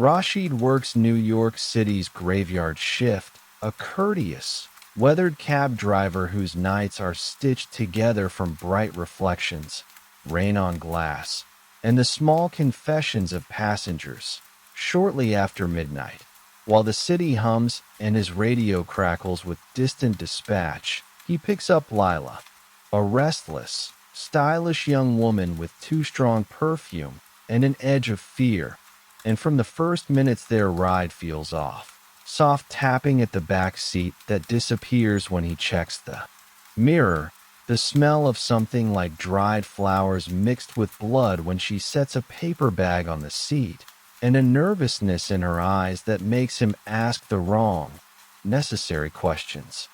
Rashid works New York City's graveyard shift, a courteous, weathered cab driver whose nights are stitched together from bright reflections, rain on glass, and the small confessions of passengers. Shortly after midnight, while the city hums and his radio crackles with distant dispatch, he picks up Lila, a restless, stylish young woman with too strong perfume and an edge of fear, and from the first minutes their ride feels off. Soft tapping at the back seat that disappears when he checks the mirror, the smell of something like dried flowers mixed with blood when she sets a paper bag on the seat, and a nervousness in her eyes that makes him ask the wrong, necessary questions.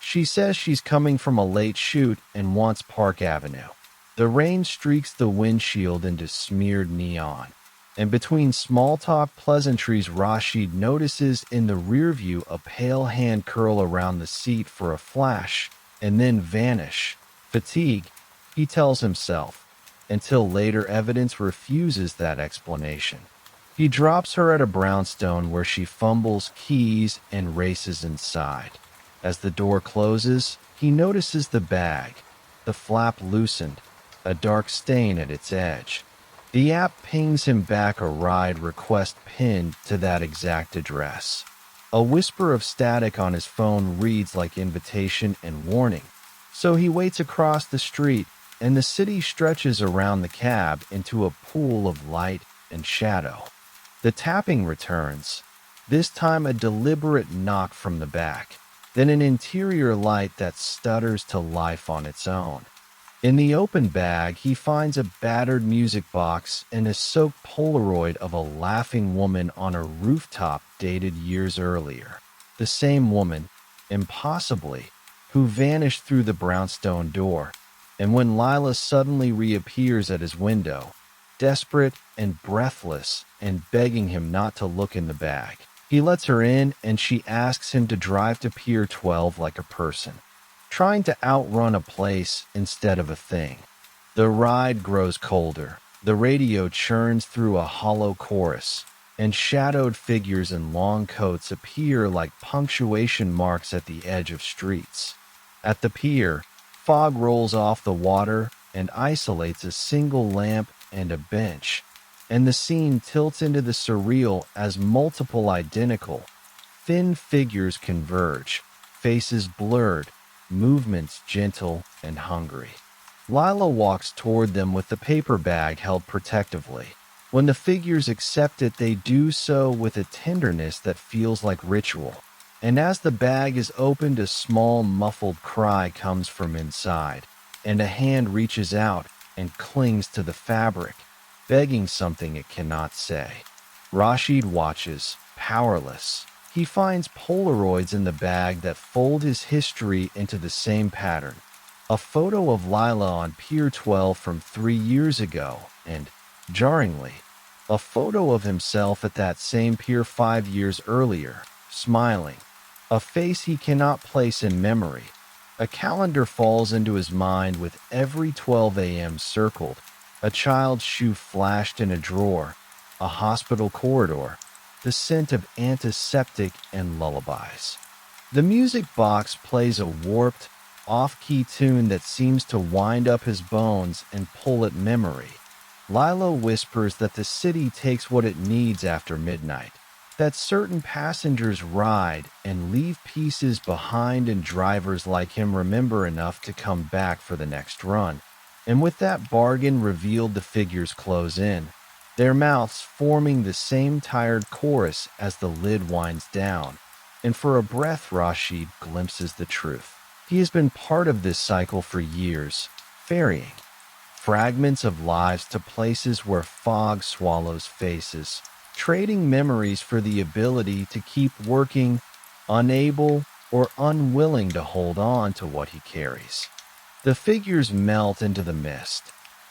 She says she's coming from a late shoot and wants Park Avenue. The rain streaks the windshield into smeared neon, and between small-talk pleasantries Rashid notices in the rearview a pale hand curl around the seat for a flash and then vanish. Fatigue, he tells himself, until later evidence refuses that explanation. He drops her at a brownstone where she fumbles keys and races inside. As the door closes, he notices the bag, the flap loosened, a dark stain at its edge. The app pings him back a ride request pinned to that exact address. A whisper of static on his phone reads like invitation and warning. So he waits across the street, and the city stretches around the cab into a pool of light and shadow. The tapping returns, this time a deliberate knock from the back, then an interior light that stutters to life on its own. In the open bag, he finds a battered music box and a soaked Polaroid of a laughing woman on a rooftop dated years earlier. The same woman, impossibly, who vanished through the brownstone door. And when Lila suddenly reappears at his window, desperate and breathless and begging him not to look in the bag, he lets her in and she asks him to drive to Pier 12 like a person, trying to outrun a place instead of a thing. The ride grows colder. The radio churns through a hollow chorus, and shadowed figures in long coats appear like punctuation marks at the edge of streets. At the pier, fog rolls off the water and isolates a single lamp and a bench, and the scene tilts into the surreal as multiple identical, thin figures converge, faces blurred, movements gentle and hungry. Lila walks toward them with the paper bag held protectively. When the figures accept it, they do so with a tenderness that feels like ritual. And as the bag is opened, a small muffled cry comes from inside, and a hand reaches out and clings to the fabric, begging something it cannot say. Rashid watches, powerless. He finds Polaroids in the bag that fold his history into the same pattern. A photo of Lila on Pier 12 from 3 years ago, and, jarringly, a photo of himself at that same pier 5 years earlier, smiling. A face he cannot place in memory. A calendar falls into his mind with every 12 a.m. circled. A child's shoe flashed in a drawer. A hospital corridor. The scent of antiseptic and lullabies. The music box plays a warped, off-key tune that seems to wind up his bones and pull at memory. Lila whispers that the city takes what it needs after midnight, that certain passengers ride and leave pieces behind and drivers like him remember enough to come back for the next run. And with that bargain revealed, the figures close in, their mouths forming the same tired chorus as the lid winds down. And for a breath, Rashid glimpses the truth. He has been part of this cycle for years, ferrying fragments of lives to places where fog swallows faces, trading memories for the ability to keep working, unable or unwilling to hold on to what he carries. The figures melt into the mist.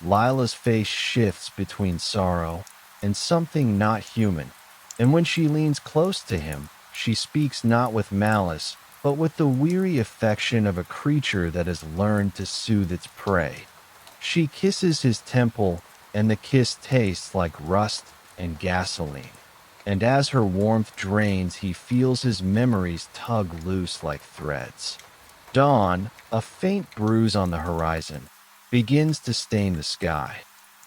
Lila's face shifts between sorrow and something not human, and when she leans close to him, she speaks not with malice, but with the weary affection of a creature that has learned to soothe its prey. She kisses his temple, and the kiss tastes like rust and gasoline. And as her warmth drains, he feels his memories tug loose like threads. Dawn, a faint bruise on the horizon, begins to stain the sky.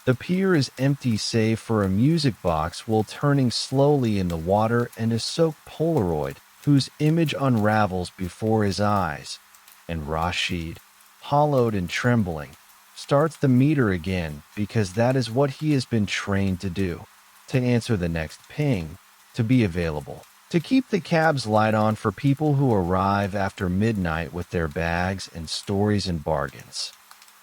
The pier is empty save for a music box while turning slowly in the water and a soaked Polaroid whose image unravels before his eyes. And Rashid, hollowed and trembling, starts the meter again because that is what he has been trained to do, to answer the next ping, to be available, to keep the cab's light on for people who arrive after midnight with their bags and stories and bargains.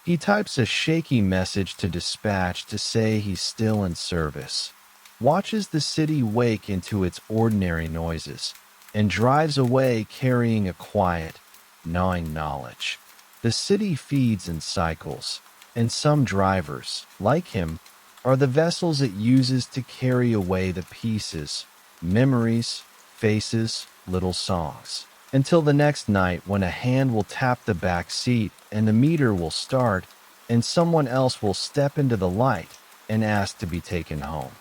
He types a shaky message to dispatch to say he's still in service, watches the city wake into its ordinary noises, and drives away carrying a quiet, gnawing knowledge. The city feeds in cycles, and some drivers, like him, are the vessels it uses to carry away the pieces, memories, faces, little songs. Until the next night when a hand will tap the back seat and the meter will start and someone else will step into the light and ask to be taken home.